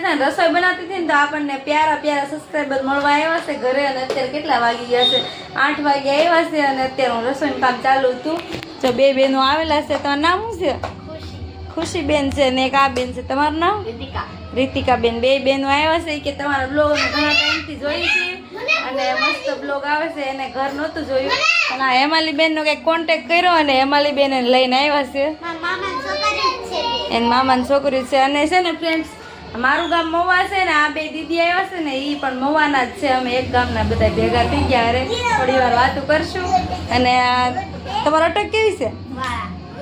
ને રસોઈ બનાવતી હતી ને તો આપણને પ્યારા સબસ્ક્રાઈબર મળવા આવ્યા છે ઘરે અને અત્યારે કેટલા વાગી ગયા છે 8 વાગે આવ્યા છે અને અત્યારે હું રસોઈનું કામ ચાલુ હતું તો બે બહેનો આવેલા છે તમારું નામ શું છે ખુશી બેન છે ને એક આ બેન છે તમારું નામ રીતિકા બેન બે બહેનો આવ્યા છે કે તમારા બ્લોગ ઘણા ટાઈમથી જોઈ છે અને મસ્ત બ્લોગ આવે છે એને ઘર નહોતું જોયું અને આ હેમાલી બેનનો કંઈક કોન્ટેક્ટ કર્યો અને હેમાલી બેન એને લઈને આવ્યા છે એની મામાની છોકરી છે અને છે ને ફ્રેન્ડ્સ મારું ગામ મહુવા છે ને આ બે દીદી આવ્યા છે ને એ પણ મહુવાના જ છે અમે એક ગામના બધા ભેગા થઈ ગયા અરે થોડી વાર વાતો કરશું અને તમારો અટક કેવી છે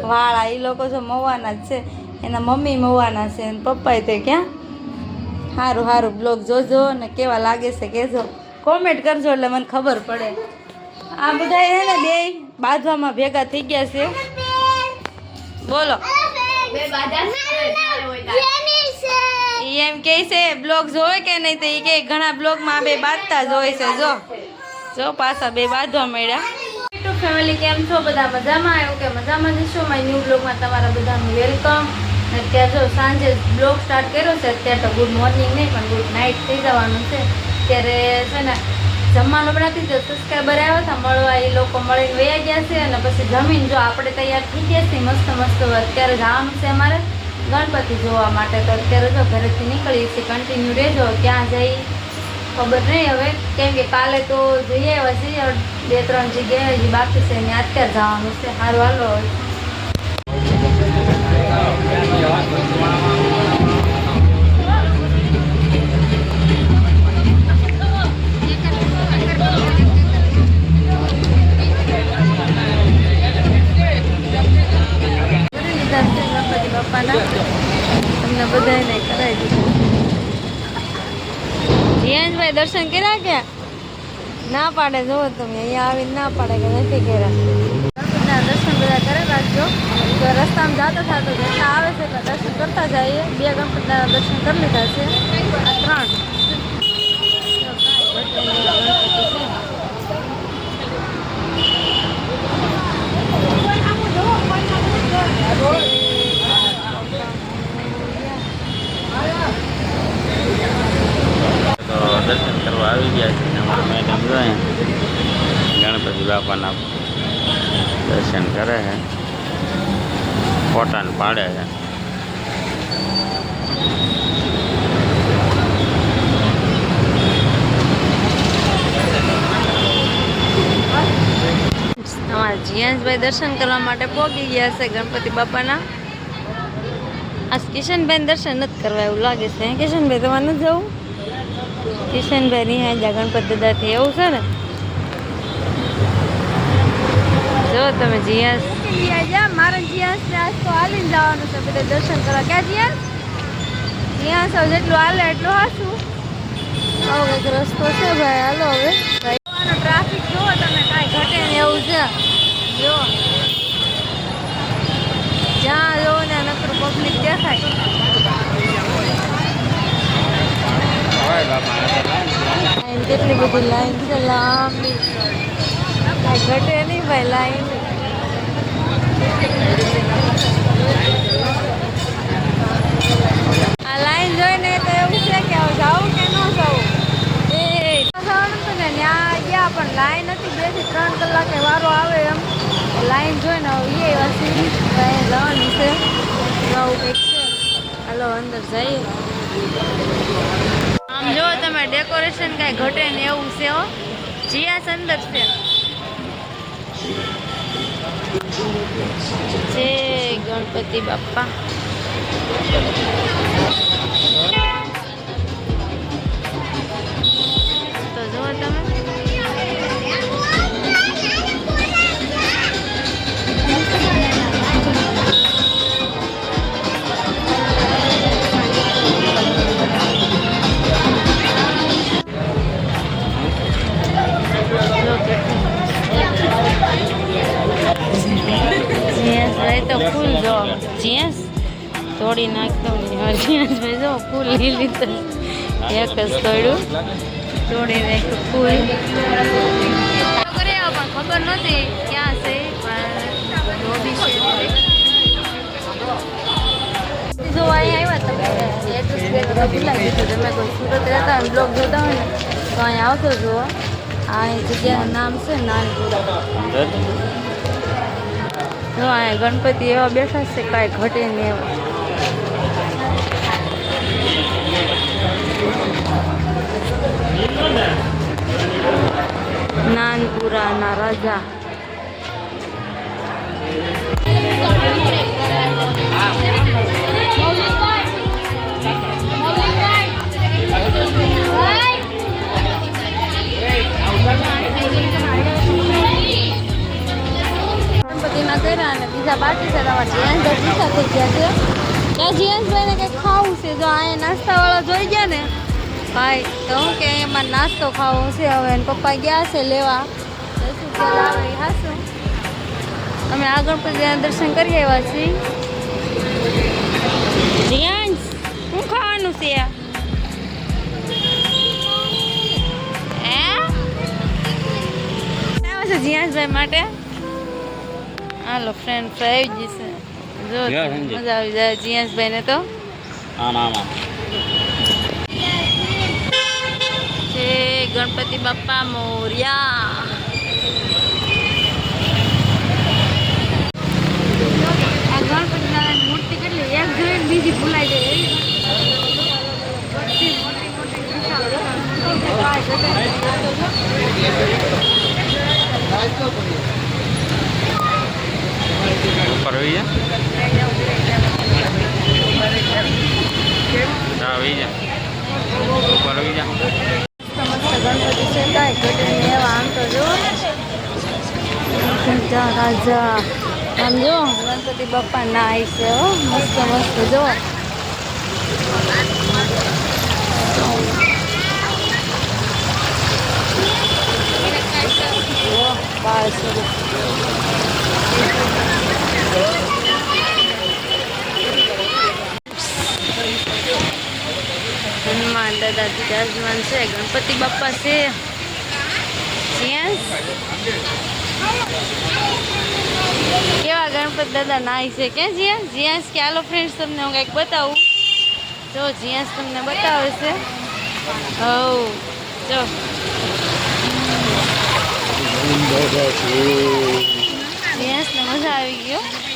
વાળા એ લોકો છે મહુવાના જ છે એના મમ્મી મહુવાના છે અને પપ્પા તે ક્યાં સારું સારું બ્લોગ જોજો અને કેવા લાગે છે કહેજો કોમેન્ટ કરજો એટલે મને ખબર પડે આ બધા છે ને બે બાજવામાં ભેગા થઈ ગયા છે બોલો એમ કે છે બ્લોગ જોવે કે નહીં તો એ કે ઘણા બ્લોગમાં બે બાંધતા જ હોય છે જો પાછા બે બાંધવા મળ્યા યુટ્યુબ ફેમિલી કેમ છો બધા મજામાં આવ્યો કે મજામાં જશો મારી ન્યૂ બ્લોગમાં તમારા બધાનું વેલકમ અત્યારે જો સાંજે બ્લોગ સ્ટાર્ટ કર્યો છે અત્યારે તો ગુડ મોર્નિંગ નહીં પણ ગુડ નાઇટ થઈ જવાનું છે ત્યારે છે ને જમવાનું બનાવતી જો સબસ્ક્રાઈબર આવ્યા હતા મળવા એ લોકો મળીને વયા ગયા છે અને પછી જમીન જો આપણે તૈયાર થઈ ગયા છીએ મસ્ત અત્યારે જવાનું છે અમારે ગણપતિ જોવા માટે તો અત્યારે જો ઘરેથી નીકળીએ છીએ કન્ટિન્યુ રહેજો ક્યાં જઈ ખબર નહીં હવે કેમ કે કાલે તો જઈ આવ્યા છીએ 2-3 જગ્યાએ હજી બાકી છે ને અત્યારે જવાનું છે સારું હાલો ગણપતિ બાપાના તમને બધાને કરાવી દીધું જીયાંશભાઈ દર્શન કર્યા કે ના પાડે જોવો તમે અહીંયા આવીને ના પાડે કે નથી કર્યા ગણપતિના દર્શન બધા કરી રાખજો તો રસ્તામાં જતો થતો જેટલા આવે છે એટલે દર્શન કરતા જઈએ 2 ગણપતિના દર્શન કરી લીધા છે 3 દર્શન કરવા આવી ગયા છે અમારા મેડમ જોઈએ ગણપતિ બાપાના દર્શન કરે છે ફોટાને પાડે છે અમારા જીયાંશભાઈ દર્શન કરવા માટે પહોંચી ગયા છે ગણપતિ બાપાના આ કિશનભાઈ દર્શન નથી કરવા એવું લાગે છે કિશનભાઈ તમારે નથી જવું કિશનભાઈ નહીં જા ગણપતિ દાદાથી એવું છે ને જો તમે જીયાસ મારે જીયાસને આજ તો હાલીને જવાનું છે બધા દર્શન કરવા ક્યાં જીયાસ જેટલું હાલે એટલું હાશું આવો એક રસ્તો છે ભાઈ હાલો હવે ટ્રાફિક જુઓ તમે કાંઈ ઘટે ને એવું છે જો જ્યાં જોવો ને નકરું પબ્લિક દેખાય કેટલી બધી લાઈન છે લાંબી કાંઈ ઘટે નહીં ભાઈ લાઈન આ લાઈન જોઈને તો એવું છે કે જાવું કે ન જાવું એ જવાનું હતું ને ત્યાં ગયા પણ લાઈન હતી 2 થી 3 કલાકે વારો આવે એમ લાઈન જોઈને એ વાસી જવાની છે નવું કંઈક છે હાલો અંદર જઈએ આમ જો તમે ડેકોરેશન કાંઈ ઘટે ને એવું છે હો જીયાસ અંદર છે જય ગણપતિ બાપા તો જુઓ તમે તો ફૂલ જો જીયાસ તોડી નાખતો જીયાસ ભાઈ જો ફૂલ લઈ લીધું એક જ તોડ્યું તોડી નાખ્યું ફૂલ પણ ખબર નથી ક્યાં છે પણ જો અહીંયા આવ્યા તમે એડ્રેસ તો ભૂલાઈ ગયું તમે કોઈ સુરત રહેતા હોય બ્લોગ જોતા હોય ને તો અહીંયા આવતો જુઓ આ જગ્યાનું નામ છે નાનપુરા જો અહીંયા ગણપતિ એવા બેઠા છે કાંઈ ઘટે નહીં એવા નાનપુરાના રાજા ગણપતિના કર્યા અને બીજા બાકી છે તમારા જીયાંશ પીછા થઈ ગયા છે ત્યાં જીયાંશભાઈને કંઈક ખાવું છે જો અહીંયા નાસ્તાવાળા જોઈ ગયા ને ભાઈ તો હું કે એમાં નાસ્તો ખાવો છે હવે એને પપ્પા ગયા છે લેવા શું આવે હાશું અમે આ ગણપતિના દર્શન કરી આવ્યા છીએ જીયાંશ શું ખાવાનું છે જીયાંશભાઈ માટે હાલો ફ્રેન્ડ આવી જશે જો મજા આવી જાય જીયાંશભાઈ ને તો છે ગણપતિ બાપ્પા મોર્યા આ ગણપતિ દાદાની મૂર્તિ કેટલી એક જોઈને બીજી ભૂલાઈ જાય એવી મોટી મોટી ઉપર આવી જા આવી જા ઉપર આવી જા મસ્ત ગણપતિ છે કાંઈ ઘટે નહીં એવા આમ તો જો રાજા આમ જો ગણપતિ બાપ્પા નાય છે હો મસ્ત મસ્ત જો બાળ સ્વરૂપ હનુમાન દાદા બિરાજમાન છે ગણપતિ બાપ્પા છે કેવા ગણપતિ દાદા નાય છે કે જીયાંશ કે હાલો ફ્રેન્ડ્સ તમને હું કંઈક બતાવું જો જીયાંશ તમને બતાવે છે હવ જો જીયાંશને મજા આવી ગયો